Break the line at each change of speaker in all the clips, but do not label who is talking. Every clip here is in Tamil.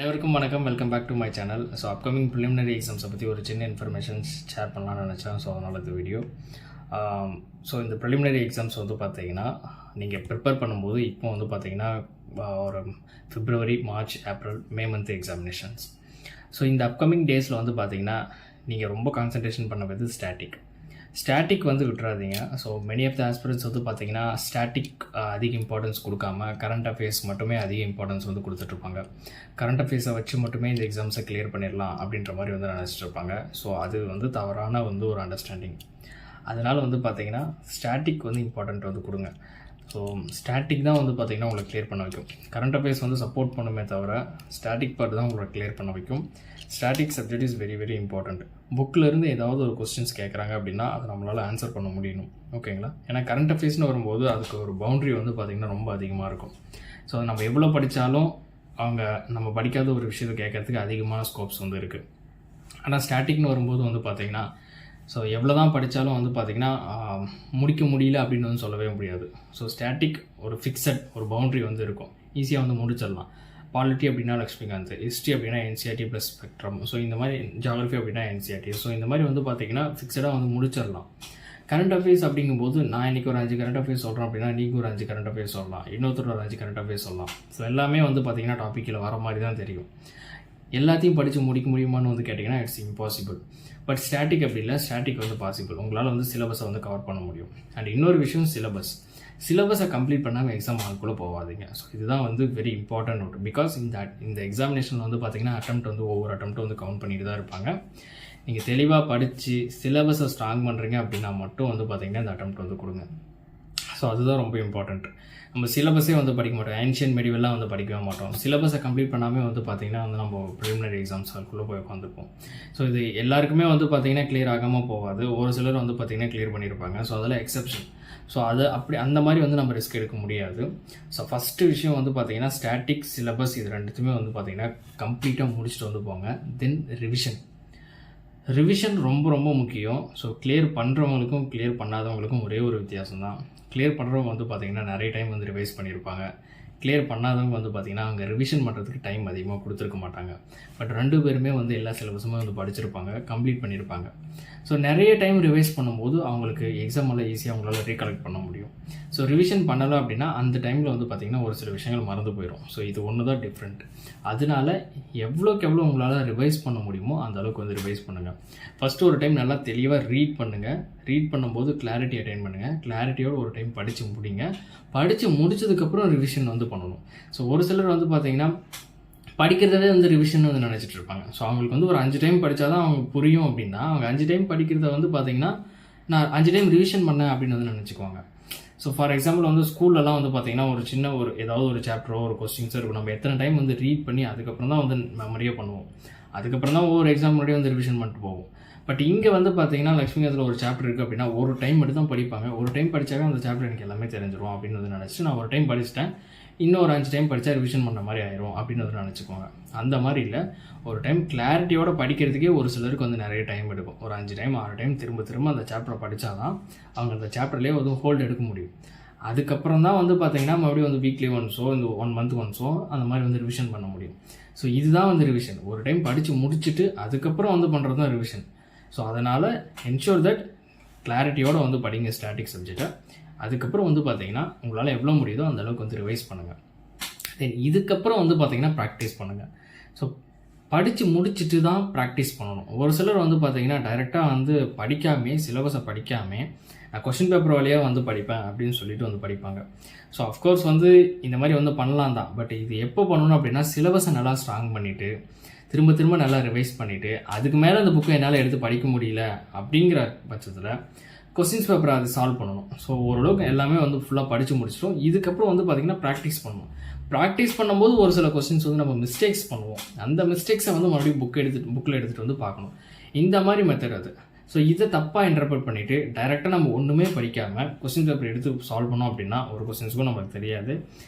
அனைவருக்கும் வணக்கம். Welcome back to my channel. So upcoming preliminary எக்ஸாம்ஸை பற்றி ஒரு சின்ன இன்ஃபர்மேஷன்ஸ் ஷேர் பண்ணலாம்னு நினச்சேன். ஸோ அதனால் இந்த வீடியோ. ஸோ இந்த ப்ரிலிமினரி எக்ஸாம்ஸ் வந்து பார்த்தீங்கன்னா நீங்கள் ப்ரிப்பேர் பண்ணும்போது இப்போ வந்து பார்த்தீங்கன்னா ஒரு February, March, April, May month examinations. So இந்த அப்கமிங் டேஸில் வந்து பார்த்தீங்கன்னா நீங்கள் ரொம்ப கான்சன்ட்ரேஷன் பண்ண வேண்டியது ஸ்டாட்டிக் வந்து விட்டுறாதீங்க. ஸோ மெனி ஆஃப் த ஆஸ்பிரன்ட்ஸ் வந்து பார்த்தீங்கன்னா ஸ்டாட்டிக் அதிக இம்பார்ட்டன்ஸ் கொடுக்காம கரண்ட் அஃபேர்ஸ் மட்டுமே அதிக இம்பார்ட்டன்ஸ் வந்து கொடுத்துட்ருப்பாங்க. கரண்ட் அஃபேர்ஸை வச்சு மட்டுமே இந்த எக்ஸாம்ஸை கிளியர் பண்ணிடலாம் அப்படின்ற மாதிரி வந்து நினச்சிட்டு இருப்பாங்க. ஸோ அது வந்து தவறான வந்து ஒரு அண்டர்ஸ்டாண்டிங். அதனால் வந்து பார்த்தீங்கன்னா ஸ்டாட்டிக் வந்து இம்பார்ட்டன்ட் வந்து கொடுங்க. ஸோ ஸ்டாட்டிக் தான் வந்து பார்த்திங்கன்னா உங்களை கிளியர் பண்ண வைக்கும். கரண்ட் அஃபேர்ஸ் வந்து சப்போர்ட் பண்ணுமே தவிர ஸ்டாட்டிக் பார்ட் தான் உங்களை கிளியர் பண்ண வைக்கும். Static subject is very very important. புக்கிலேருந்து ஏதாவது ஒரு கொஸ்டின்ஸ் கேட்குறாங்க அப்படின்னா அதை நம்மளால் ஆன்சர் பண்ண முடியணும். ஓகேங்களா? ஏன்னா கரண்ட் அஃபேர்ஸ்னு வரும்போது அதுக்கு ஒரு பவுண்ட்ரி வந்து பார்த்திங்கன்னா ரொம்ப அதிகமாக இருக்கும். ஸோ நம்ம எவ்வளோ படித்தாலும் அவங்க நம்ம படிக்காத ஒரு விஷயத்தை கேட்கறதுக்கு அதிகமான ஸ்கோப்ஸ் வந்து இருக்குது. ஆனால் ஸ்டாட்டிக்னு வரும்போது வந்து பார்த்திங்கன்னா ஸோ எவ்வளோ தான் படித்தாலும் வந்து பார்த்திங்கன்னா முடிக்க முடியல அப்படின்னு வந்து சொல்லவே முடியாது. ஸோ ஸ்டாட்டிக் ஒரு ஃபிக்ஸட் ஒரு பவுண்ட்ரி வந்து இருக்கும். ஈஸியாக வந்து முடிச்சிடலாம். பாலிட்டி அப்படின்னா லக்ஷ்மிகாந்த், ஹிஸ்ட்ரி அப்படின்னா என்சிஆர்டி ப்ளஸ் ஸ்பெக்ட்ரம், ஸோ இந்த மாதிரி ஜியாகிரஃபி அப்படின்னா என்சிஆர்டி, ஸோ இந்த மாதிரி வந்து பார்த்திங்கன்னா ஃபிக்ஸடாக வந்து முடிச்சிடலாம். கரண்ட் அஃபேர்ஸ் அப்படிங்கும்போது நான் இன்றைக்கி ஒரு 5 கரண்ட் அஃபேர்ஸ் சொல்கிறேன் அப்படின்னா நீங்கள் ஒரு 5 கரண்ட் அஃபேர்ஸ் சொல்லலாம், இன்னொருத்தர் ஒரு 5 கரண்ட் அஃபேர்ஸ் சொல்லலாம். ஸோ எல்லாமே வந்து பார்த்திங்கன்னா டாப்பிக்கில் வர மாதிரி தான் தெரியும். எல்லாத்தையும் படித்து முடிக்க முடியுமான்னு வந்து கேட்டிங்கன்னா இட்ஸ் இம்பாசிபிள். பட் ஸ்டாட்டிக் அப்படி இல்லை. ஸ்டாட்டிக் வந்து பாசிபிள். உங்களால் வந்து சிலபஸை வந்து கவர் பண்ண முடியும். அண்ட் இன்னொரு விஷயம் சிலபஸை கம்ப்ளீட் பண்ணாமல் எக்ஸாம் ஹால்குள்ளே போகாதீங்க. ஸோ இதுதான் வந்து வெரி இம்பார்ட்டன்ட் நோட். பிகாஸ் இந்த எக்ஸாமினேஷன் வந்து பார்த்திங்கன்னா ஒவ்வொரு அட்டெம்ப்ட் வந்து கவுண்ட் பண்ணிட்டு தான் இருப்பாங்க. நீங்கள் தெளிவாக படித்து சிலபஸை ஸ்ட்ராங் பண்ணுறீங்க அப்படின்னா மட்டும் வந்து பார்த்திங்கன்னா இந்த அட்டெம்ப்ட் வந்து கொடுங்க. ஸோ அதுதான் ரொம்ப இம்பார்ட்டண்ட். நம்ம சிலபஸே வந்து படிக்க மாட்டோம். ஏன்ஷியன் மெடிவெல்லாம் வந்து படிக்கவே மாட்டோம். சிலபஸை கம்ப்ளீட் பண்ணாமல் வந்து பார்த்திங்கன்னா வந்து நம்ம ப்ரிலிமினரி எக்ஸாம்ஸ் அதுக்குள்ளே போய் உட்காந்துருப்போம். ஸோ இது எல்லாருக்குமே வந்து பார்த்திங்கன்னா கிளியர் ஆகாமல் போகாது. ஒரு சிலர் வந்து பார்த்திங்கன்னா கிளியர் பண்ணியிருப்பாங்க. ஸோ அதெல்லாம் எக்ஸப்ஷன். ஸோ அது அப்படி அந்த மாதிரி வந்து நம்ம ரிஸ்க் எடுக்க முடியாது. ஸோ ஃபஸ்ட்டு விஷயம் வந்து பார்த்திங்கன்னா ஸ்டாட்டிக், சிலபஸ் இது ரெண்டுத்துமே வந்து பார்த்திங்கன்னா கம்ப்ளீட்டாக முடிச்சுட்டு வந்து போங்க. தென் ரிவிஷன் ரொம்ப ரொம்ப முக்கியம். ஸோ கிளியர் பண்ணுறவங்களுக்கும் கிளியர் பண்ணாதவங்களுக்கும் ஒரே ஒரு வித்தியாசம் தான். கிளியர் பண்ணுறவங்க வந்து பார்த்திங்கன்னா நிறைய டைம் வந்து ரிவைஸ் பண்ணியிருப்பாங்க. கிளியர் பண்ணாதவங்க வந்து பார்த்திங்கன்னா அவங்க ரிவிஷன் பண்ணுறதுக்கு டைம் அதிகமாக கொடுத்துருக்க மாட்டாங்க. பட் 2 பேருமே வந்து எல்லா சிலபஸுமே வந்து படிச்சிருப்பாங்க, கம்ப்ளீட் பண்ணியிருப்பாங்க. ஸோ நிறைய டைம் ரிவைஸ் பண்ணும்போது அவங்களுக்கு எக்ஸாமில் ஈஸியாக அவங்களால ரீகலெக்ட் பண்ண முடியும். ஸோ ரிவிஷன் பண்ணலை அப்படின்னா அந்த டைமில் வந்து பார்த்திங்கன்னா ஒரு சில விஷயங்கள் மறந்து போயிடும். ஸோ இது ஒன்று தான் டிஃப்ரெண்ட். அதனால எவ்வளோக்கு எவ்வளோ உங்களால் ரிவைஸ் பண்ண முடியுமோ அந்த அளவுக்கு வந்து ரிவைஸ் பண்ணுங்கள். ஃபஸ்ட்டு ஒரு டைம் நல்லா தெளிவாக ரீட் பண்ணுங்கள். ரீட் பண்ணும்போது கிளாரிட்டி அட்டைன் பண்ணுங்கள். கிளாரிட்டியோடு ஒரு டைம் படித்து முடிங்க. படித்து முடிச்சதுக்கப்புறம் ரிவிஷன் வந்து பண்ணணும். ஸோ ஒரு சிலர் வந்து பார்த்திங்கன்னா படிக்கிறதே வந்து ரிவிஷன் வந்து நினச்சிட்டு இருப்பாங்க. ஸோ அவங்களுக்கு வந்து ஒரு 5 டைம் படித்தா தான் அவங்க புரியும் அப்படின்னா அவங்க 5 டைம் படிக்கிறத வந்து பார்த்திங்கன்னா நான் 5 டைம் ரிவிஷன் பண்ணேன் அப்படின்னு வந்து நினச்சிக்குவாங்க. ஸோ ஃபார் எக்ஸாம்பிள் வந்து ஸ்கூல்லலாம் வந்து பார்த்திங்கன்னா ஒரு சின்ன ஏதாவது ஒரு சாப்டரோ ஒரு கொஸ்டின்ஸோ இருக்கும். நம்ம எத்தனை டைம் வந்து ரீட் பண்ணி அதுக்கப்புறம் தான் வந்து மெமரியாக பண்ணுவோம். அதுக்கப்புறம் தான் ஒவ்வொரு எக்ஸாம் முன்னாடியே வந்து ரிவிஷன் பண்ணிட்டு போவோம். பட் இங்கே வந்து பார்த்திங்கன்னா லக்ஷ்மிகாந்தில் ஒரு சாப்டர் இருக்குது அப்படின்னா ஒரு டைம் மட்டும் தான் படிப்பாங்க. ஒரு டைம் படித்தாவே அந்த சாப்டர் எனக்கு எல்லாமே தெரிஞ்சிடும் அப்படின்னு வந்து நினச்சிட்டு நான் ஒரு டைம் படிச்சிட்டேன், இன்னும் ஒரு 5 டைம் படித்தா ரிவிஷன் பண்ண மாதிரி ஆயிரும் அப்படின்னு வந்து நினச்சிக்குவாங்க. அந்த மாதிரி இல்லை. ஒரு டைம் கிளாரிட்டியோட படிக்கிறதுக்கே ஒரு சிலருக்கு வந்து நிறைய டைம் எடுக்கும். ஒரு 5 டைம் 6 டைம் திரும்ப அந்த சாப்டரை படித்தா தான் அவங்க அந்த சாப்டர்லேயே வந்து ஹோல்டு எடுக்க முடியும். அதுக்கப்புறம் தான் வந்து பார்த்திங்கன்னா மறுபடியும் வந்து வீக்லி ஒன்ஸோ இந்த 1 மந்த் ஒன்ஸோ அந்த மாதிரி வந்து ரிவிஷன் பண்ண முடியும். ஸோ இதுதான் வந்து ரிவிஷன். ஒரு டைம் படித்து முடிச்சுட்டு அதுக்கப்புறம் வந்து பண்ணுறது தான் ரிவிஷன். ஸோ அதனால் என்ஷூர் தட் கிளாரிட்டியோடு வந்து படிங்க ஸ்டாட்டிக் சப்ஜெக்டை. அதுக்கப்புறம் வந்து பார்த்திங்கன்னா உங்களால் எவ்வளோ முடியுதோ அந்த அளவுக்கு வந்து ரிவைஸ் பண்ணுங்கள். தென் இதுக்கப்புறம் வந்து பார்த்திங்கன்னா ப்ராக்டிஸ் பண்ணுங்கள். ஸோ படித்து முடிச்சுட்டு தான் ப்ராக்டிஸ் பண்ணணும். ஒரு சிலர் வந்து பார்த்திங்கன்னா டைரெக்டாக வந்து படிக்காமே சிலபஸை படிக்காமே நான் கொஷின் பேப்பர் வழியாக வந்து படிப்பேன் அப்படின்னு சொல்லிட்டு வந்து படிப்பாங்க. ஸோ அஃப்கோர்ஸ் வந்து இந்த மாதிரி வந்து பண்ணலாம் தான். பட் இது எப்போ பண்ணணும் அப்படின்னா சிலபஸை நல்லா ஸ்ட்ராங் பண்ணிவிட்டு திரும்ப நல்லா ரிவைஸ் பண்ணிவிட்டு அதுக்கு மேலே அந்த புக்கை என்னால் எடுத்து படிக்க முடியல அப்படிங்கிற பட்சத்தில் கொஸ்டின்ஸ் பேப்பரை அது சால்வ் பண்ணணும். ஸோ ஓரளவுக்கு எல்லாமே வந்து ஃபுல்லாக படித்து முடிச்சிட்டோம். இதுக்கப்புறம் வந்து பார்த்திங்கன்னா ப்ராக்டிஸ் பண்ணணும். ப்ராக்டிஸ் பண்ணும்போது ஒரு சில கொஸ்டின்ஸ் வந்து நம்ம மிஸ்டேக்ஸ் பண்ணுவோம். அந்த மிஸ்டேக்ஸை வந்து மறுபடியும் புக்கில் எடுத்துகிட்டு வந்து பார்க்கணும். இந்த மாதிரி மெத்தட் அது. ஸோ இதை தப்பாக இன்டர்பிரட் பண்ணிவிட்டு டைரெக்டாக நம்ம ஒன்றுமே படிக்காமல் கொஸ்டின் பேப்பர் எடுத்து சால்வ் பண்ணோம் அப்படின்னா ஒரு கொஸ்டின்ஸுக்கும் நமக்கு தெரியாது,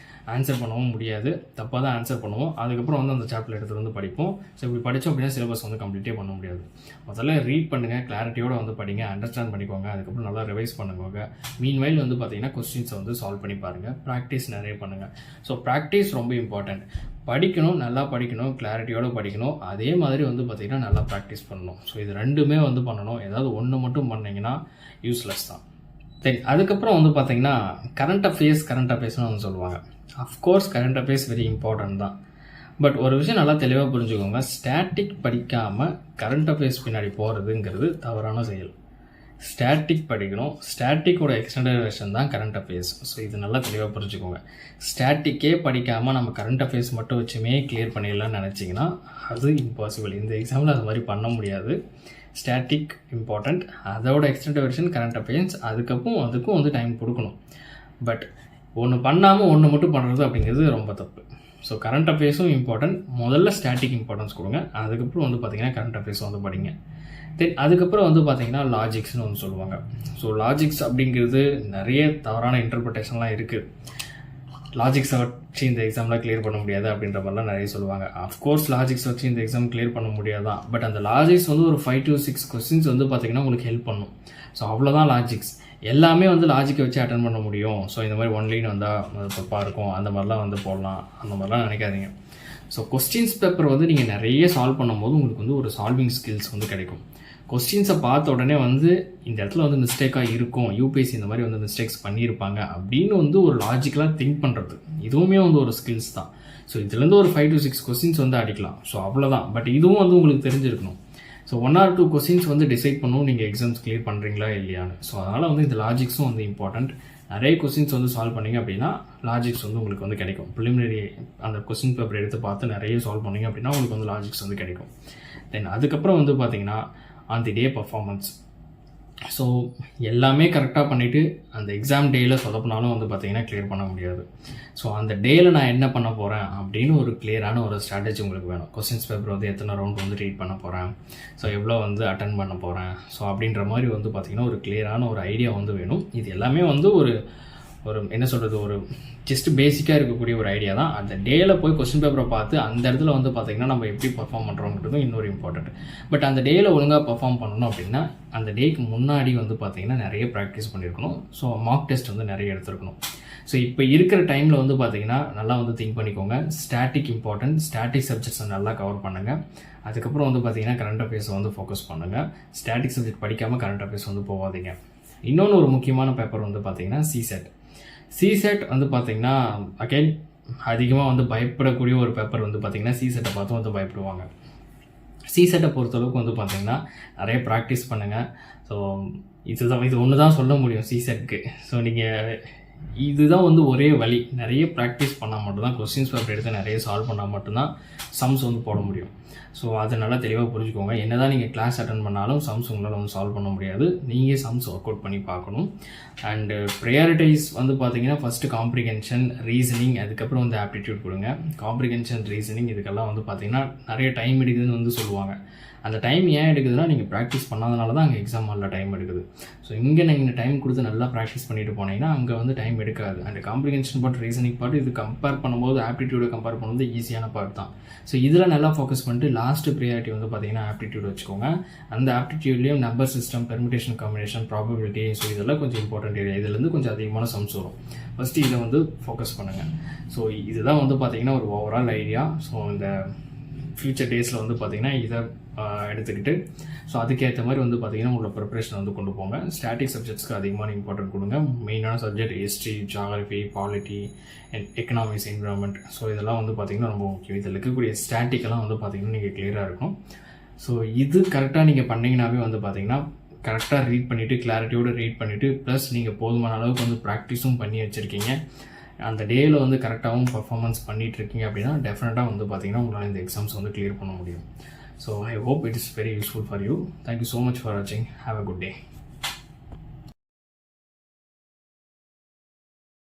ஆன்சர் பண்ணவும் முடியாது, தப்பாக தான் ஆன்சர் பண்ணுவோம். அதுக்கப்புறம் வந்து அந்த சாப்டர் எடுத்து வந்து படிப்போம். ஸோ இப்படி படித்தோம் அப்படின்னா சிலபஸ் வந்து கம்ப்ளீட்டே பண்ண முடியாது. முதல்ல ரீட் பண்ணுங்கள், கிளாரிட்டியோடு வந்து படிங்க, அண்டர்ஸ்டாண்ட் பண்ணிக்கோங்க. அதுக்கப்புறம் நல்லா ரிவைஸ் பண்ணுவாங்க. மீன்வைல் வந்து பார்த்திங்கன்னா கொஸ்டின்ஸை வந்து சால்வ் பண்ணி பாருங்கள். ப்ராக்டிஸ் நிறைய பண்ணுங்கள். ஸோ ப்ராக்டிஸ் ரொம்ப இம்பார்ட்டன்ட். படிக்கணும், நல்லா படிக்கணும், கிளாரிட்டியோடு படிக்கணும். அதே மாதிரி வந்து பார்த்திங்கன்னா நல்லா ப்ராக்டிஸ் பண்ணணும். ஸோ இது ரெண்டுமே வந்து பண்ணணும். ஏதாவது ஒன்று மட்டும் பண்ணிங்கன்னா யூஸ்லெஸ் தான். சரி, அதுக்கப்புறம் வந்து பார்த்திங்கன்னா கரண்ட் அஃபேர்ஸ்னு வந்து சொல்லுவாங்க. Of course current affairs very important தான். பட் ஒரு விஷயம் நல்லா தெளிவாக புரிஞ்சுக்கோங்க, ஸ்டாட்டிக் படிக்காமல் கரண்ட் அஃபேர்ஸ் பின்னாடி போகிறதுங்கிறது தவறான செயல். ஸ்டாட்டிக் படிக்கணும். ஸ்டாட்டிக்கோட எக்ஸ்டெண்டட் வெர்ஷன் தான் கரண்ட் அஃபேர்ஸ். ஸோ இது நல்லா தெளிவாக புரிஞ்சுக்கோங்க. ஸ்டாட்டிக்கே படிக்காமல் நம்ம கரண்ட் அஃபேர்ஸ் மட்டும் வச்சுமே கிளியர் பண்ணிடலாம்னு நினச்சிங்கன்னா அது இம்பாசிபிள். இந்த எக்ஸாமில் அது மாதிரி பண்ண முடியாது. ஸ்டாட்டிக் இம்பார்ட்டண்ட், அதோட எக்ஸ்டெண்டட் வெர்ஷன் கரண்ட் அஃபேர்ஸ். அதுக்கும் வந்து டைம் கொடுக்கணும். பட் ஒன்று பண்ணாமல் ஒன்று மட்டும் பண்ணுறது அப்படிங்கிறது ரொம்ப தப்பு. ஸோ கரண்ட் அஃபேர்ஸும் இம்பார்ட்டன்ட். முதல்ல ஸ்டாட்டிக் இம்பார்ட்டன்ஸ் கொடுங்க. அதுக்கப்புறம் வந்து பார்த்திங்கன்னா கரண்ட் அஃபேர்ஸ் வந்து படிங்க. தென் அதுக்கப்புறம் வந்து பார்த்திங்கன்னா லாஜிக்ஸ்னு ஒன்று சொல்லுவாங்க. ஸோ லாஜிக்ஸ் அப்படிங்கிறது நிறைய தவறான இன்டர்பிரிட்டேஷன்லாம் இருக்குது. லாஜிக்ஸை வச்சு இந்த எக்ஸாம்லாம் கிளியர் பண்ண முடியாது அப்படின்ற மாதிரிலாம் நிறைய சொல்லுவாங்க. அஃப்கோர்ஸ் லாஜிக்ஸ் வச்சு இந்த எக்ஸாம் கிளியர் பண்ண முடியாதான். பட் அந்த லாஜிக்ஸ் வந்து ஒரு 5 to 6 கொஸ்டின்ஸ் வந்து பார்த்திங்கன்னா உங்களுக்கு ஹெல்ப் பண்ணும். ஸோ அவ்வளோதான் லாஜிக்ஸ். எல்லாமே வந்து லாஜிக்கை வச்சு அட்டன் பண்ண முடியும். ஸோ இந்த மாதிரி 1 லைன் வந்தால் அது தப்பாக இருக்கும், அந்த மாதிரிலாம் வந்து போடலாம், அந்த மாதிரிலாம் நினைக்காதீங்க. ஸோ கொஸ்டின்ஸ் பேப்பர் வந்து நீங்கள் நிறைய சால்வ் பண்ணும்போது உங்களுக்கு வந்து ஒரு சால்விங் ஸ்கில்ஸ் வந்து கிடைக்கும். கொஸ்டின்ஸை பார்த்த உடனே வந்து இந்த இடத்துல வந்து மிஸ்டேக்காக இருக்கும், யூபிஎஸ்சி இந்த மாதிரி வந்து மிஸ்டேக்ஸ் பண்ணியிருப்பாங்க அப்படின்னு வந்து ஒரு லாஜிக்கலாக திங்க் பண்ணுறது, இதுவுமே வந்து ஒரு ஸ்கில்ஸ் தான். ஸோ இதுலேருந்து ஒரு 5 to 6 கொஸ்டின்ஸ் வந்து அடிக்கலாம். ஸோ அவ்வளோதான். பட் இதுவும் வந்து உங்களுக்கு தெரிஞ்சிருக்கணும். ஸோ 1 or 2 கொஸ்டின்ஸ் வந்து டிசைட் பண்ணணும் நீங்கள் எக்ஸாம்ஸ் கிளியர் பண்ணுறீங்களா இல்லையான்னு. ஸோ அதனால் வந்து இந்த லாஜிக்ஸும் வந்து இம்பார்ட்டண்ட். நிறைய கொஸ்டின்ஸ் வந்து சால்வ் பண்ணிங்க அப்படின்னா லாஜிக்ஸ் வந்து உங்களுக்கு வந்து கிடைக்கும். ப்ரிலிமினரி அந்த கொஸ்டின் பேப்பர் எடுத்து பார்த்து நிறைய சால்வ் பண்ணிங்க அப்படின்னா உங்களுக்கு வந்து லாஜிக்ஸ் வந்து கிடைக்கும். தென் அதுக்கப்புறம் வந்து பார்த்திங்கன்னா on the day performance. So எல்லாமே கரெக்டாக பண்ணிவிட்டு அந்த எக்ஸாம் டேயில் சொதப்பினாலும் வந்து பார்த்திங்கன்னா கிளியர் பண்ண முடியாது. ஸோ அந்த டேயில் நான் என்ன பண்ண போகிறேன் அப்படின்னு ஒரு கிளியரான ஒரு ஸ்ட்ராட்டஜி உங்களுக்கு வேணும். கொஸ்டின்ஸ் பேப்பர் வந்து எத்தனை ரவுண்ட் வந்து ரீட் பண்ண போகிறேன், ஸோ எவ்வளோ வந்து அட்டன் பண்ண போகிறேன், ஸோ அப்படின்ற மாதிரி வந்து பார்த்திங்கன்னா ஒரு கிளியரான ஒரு ஐடியா வந்து வேணும். இது எல்லாமே வந்து ஒரு என்ன சொல்கிறது, ஒரு ஜஸ்ட் பேசிக்காக இருக்கக்கூடிய ஒரு ஐடியா தான். அந்த டேயில் போய் கொஸ்டின் பேப்பரை பார்த்து அந்த இடத்துல வந்து பார்த்திங்கன்னா நம்ம எப்படி பர்ஃபார்ம் பண்ணுறோங்கிறதும் இன்னொரு இம்பார்ட்டண்ட். பட் அந்த டேயில் ஒழுங்காக பர்ஃபார்ம் பண்ணணும் அப்படின்னா அந்த டேக்கு முன்னாடி வந்து பார்த்திங்கன்னா நிறைய ப்ராக்டிஸ் பண்ணியிருக்கணும். ஸோ மார்க் டெஸ்ட் வந்து நிறைய எடுத்துருக்கணும். ஸோ இப்போ இருக்கிற டைமில் வந்து பார்த்திங்கன்னா நல்லா வந்து திங்க் பண்ணிக்கோங்க. ஸ்டாட்டிக் இம்பார்ட்டன்ட், ஸ்டாட்டிக் சப்ஜெக்ட்ஸை நல்லா கவர் பண்ணுங்கள். அதுக்கப்புறம் வந்து பார்த்திங்கன்னா கரண்ட் அஃபேர்ஸை வந்து ஃபோக்கஸ் பண்ணுங்கள். ஸ்டாட்டிக் சப்ஜெக்ட் படிக்காமல் கரண்ட் அஃபேர்ஸ் வந்து போகாதீங்க. இன்னொன்று ஒரு முக்கியமான பேப்பர் வந்து பார்த்திங்கன்னா சிசெட் வந்து பார்த்திங்கன்னா அகைன் அதிகமாக வந்து பயப்படக்கூடிய ஒரு பேப்பர் வந்து பார்த்திங்கன்னா சிசெட்டை பார்த்து வந்து பயப்படுவாங்க. சிசெட்டை பொறுத்தளவுக்கு வந்து பார்த்திங்கன்னா நிறைய ப்ராக்டிஸ் பண்ணுங்கள். ஸோ இது ஒன்று தான் சொல்ல முடியும் சிசெட்க்கு. ஸோ நீங்கள் இதுதான் வந்து ஒரே வழி, நிறைய ப்ராக்டிஸ் பண்ணால் மட்டும்தான், கொஸ்டின்ஸ் பேப்பர் எடுத்து நிறைய சால்வ் பண்ணால் மட்டும்தான் சம்ஸ் வந்து போட முடியும். ஸோ அதை நல்லா தெளிவாக புரிஞ்சுக்கோங்க. என்ன தான் நீங்கள் கிளாஸ் அட்டன் பண்ணாலும் சம்ஸ் உங்களால் வந்து சால்வ் பண்ண முடியாது. நீங்கள் சம்ஸ் ஒர்க் அவுட் பண்ணி பார்க்கணும். அண்டு ப்ரையாரிட்டைஸ் வந்து பார்த்தீங்கன்னா ஃபஸ்ட்டு காம்ப்ரிஹென்ஷன், ரீசனிங், அதுக்கப்புறம் வந்து ஆப்டிடியூட் கொடுங்க. காம்ப்ரிஹென்ஷன், ரீசனிங் இதுக்கெல்லாம் வந்து பார்த்திங்கன்னா நிறைய டைம் எடுக்குதுன்னு வந்து சொல்லுவாங்க. அந்த டைம் ஏன் எடுக்குதுன்னா நீங்கள் ப்ராக்டிஸ் பண்ணாதனால தான் அங்கே எக்ஸாம் ஹாலில் டைம் எடுக்குது. ஸோ இங்கே நீங்கள் டைம் கொடுத்து நல்லா ப்ராக்டிஸ் பண்ணிட்டு போனீங்கன்னா அங்கே வந்து டைம் எடுக்காது. And comprehension part, reasoning part இது கம்பேர் பண்ணும்போது ஆப்டிடியூடை கம்பேர் பண்ணும்போது ஈஸியான பார்ட் தான். ஸோ இதில் நல்லா ஃபோக்கஸ் பண்ணிட்டு லாஸ்ட்டு ப்ரியாரிட்டி வந்து பார்த்தீங்கன்னா ஆப்டிடியூட் வச்சுக்கோங்க. அந்த ஆப்டிடியூட்லேயும் number system, permutation, combination, probability, so இதெல்லாம் கொஞ்சம் இம்பார்ட்டன்ட் ஏரியா. இதுலேருந்து கொஞ்சம் அதிகமான சம்ஸ் வரும். ஃபஸ்ட்டு இதை வந்து ஃபோக்கஸ் பண்ணுங்கள். ஸோ இதுதான் வந்து பார்த்தீங்கன்னா ஒரு ஓவரால் ஐடியா. ஸோ இந்த ஃப்யூச்சர் டேஸில் வந்து பார்த்திங்கன்னா இதை எடுத்துக்கிட்டு ஸோ அதுக்கேற்ற மாதிரி வந்து பார்த்திங்கன்னா உங்களோட ப்ரிப்பரேஷன் வந்து கொண்டு போங்க. ஸ்டாட்டிக் சப்ஜெக்ட்ஸ்க்கு அதிகமான இம்பார்ட்டன்ட் கொடுங்க. மெயினான subject history, geography, polity, economics, environment, so இதெல்லாம் வந்து பார்த்திங்கன்னா ரொம்ப முக்கியம். இதில் இருக்கக்கூடிய ஸ்டாட்டிக்கெல்லாம் வந்து பார்த்திங்கன்னா நீங்கள் கிளியராக இருக்கும். ஸோ இது கரெக்டாக நீங்கள் பண்ணிங்கனாவே வந்து பார்த்திங்கன்னா கரெக்டாக ரீட் பண்ணிவிட்டு, கிளாரிட்டியோடு ரீட் பண்ணிவிட்டு, ப்ளஸ் நீங்கள் போதுமான அளவுக்கு வந்து ப்ராக்டிஸும் பண்ணி வச்சுருக்கீங்க. அந்த டேயில் வந்து கரெக்டாகவும் பர்ஃபார்மன்ஸ் பண்ணிகிட்ருக்கீங்க அப்படின்னா டெஃபினட்டாக வந்து பார்த்திங்கன்னா உங்களால் இந்த எக்ஸாம்ஸ் வந்து கிளியர் பண்ண முடியும். So I hope it is very useful for you. Thank you so much for வாட்சிங். Have a good day.